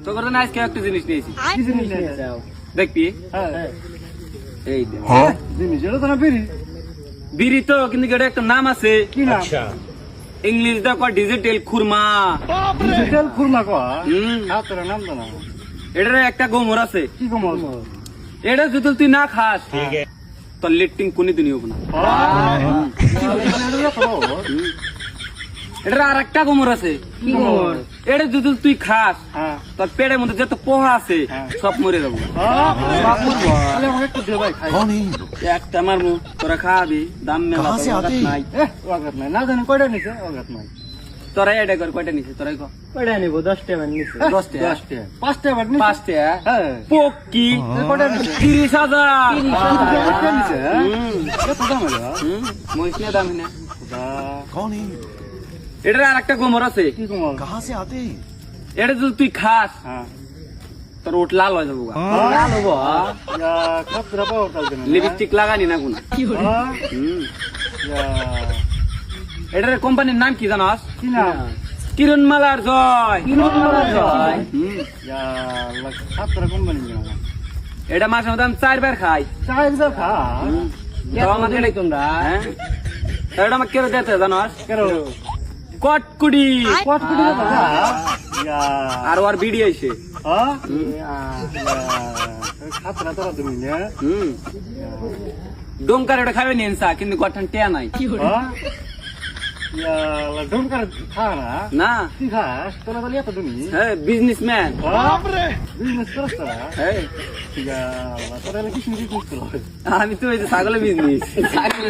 তোর জন্য আজকে একটা জিনিস নিয়েছি, কি জিনিস নিয়েছে? দেখবি? হ্যাঁ এই দে। জিনিস এটা তো না বিড়ি। বিড়ি তো, কিন্তু এটা একটা নাম আছে, কি নাম? ইংলিশ দা কয় ডিজিটাল খুরমা। ডিজিটাল খুরমা কয়? হুম, হাতের নাম তো না। এটার একটা গোমর আছে, কি কমল? এটা যদি তুই না খাস তোর লিফটিং কোনি দিনই হবো না। এটার আর একটা গোমর আছে, কি কমল? এটা যদি তুই খাস হ্যাঁ তোর পেটের মধ্যে যত পোহা আছে হ্যাঁ। সব মরে যাবো। তাহলে আমাকে একটু দে ভাই, খাই। একটা মারমু, তোরা খাবি, দাম মেলা कहाँ से তোর आते কাছে हैं? নাই। অগাত নাই, না জানি কয়টা নিছে, অগাত নাই। তোরা এটা কর, কয়টা নিছে তোরাই কর। কয়টা নিবো? 10টা বান নিছে। 10টা? 10টা। 5টা বান নিছে। 5টা? হ্যাঁ। পক্কি কয়টা নিছে? 30,000। 30টা নিছে, হ্যাঁ? হুম, এত দাম হলো? মহিষ নিয়ে দাম না। कौन है? এটার আর একটা গোমর আছে, কি কমল? कहाँ से आते हैं? এটা যদি তুই খাস হ্যাঁ। তোর ওট লাল হয়ে যাবো। লাল হবো, ইয়া, খাপরা পাওয়ার তালতে না। লিপস্টিক লাগানি না কোন। হ্যাঁ? ইয়া, এটার কোম্পানির নাম কি জানাস? কি নাম? কিরণ মালার জয়। হুম, ইয়া, খাপরা কোম্পানি না। এটা মাসে মধ্যে আমি 4 বার খাই। চাই যা খা। তাও আমাকে তোমরা এটা আমাকে কেন দিতে জানাস? কেন? কটকুড়ি কটকুটি না খা। ইয়া, আর ওর বিড়ি আইছে। হ্যাঁ? ইয়া, খাপরা তোরা তুমি না? হুম, ডোমকার এটা খাবে নিন চা, কিন্তু গঠন টেয়া নাই। হ্যাঁ? ইয়া, ডোমকার খা না? না, কি খাস? তোরা তাহলে এত তুমি? হ্যাঁ বিজনেসম্যান। বিজনেস করস তোরা? হ্যাঁ, ইয়া, তোরা এলা কিসমিস করস? আমি তো ওই যে ছাগলের বিজনেস।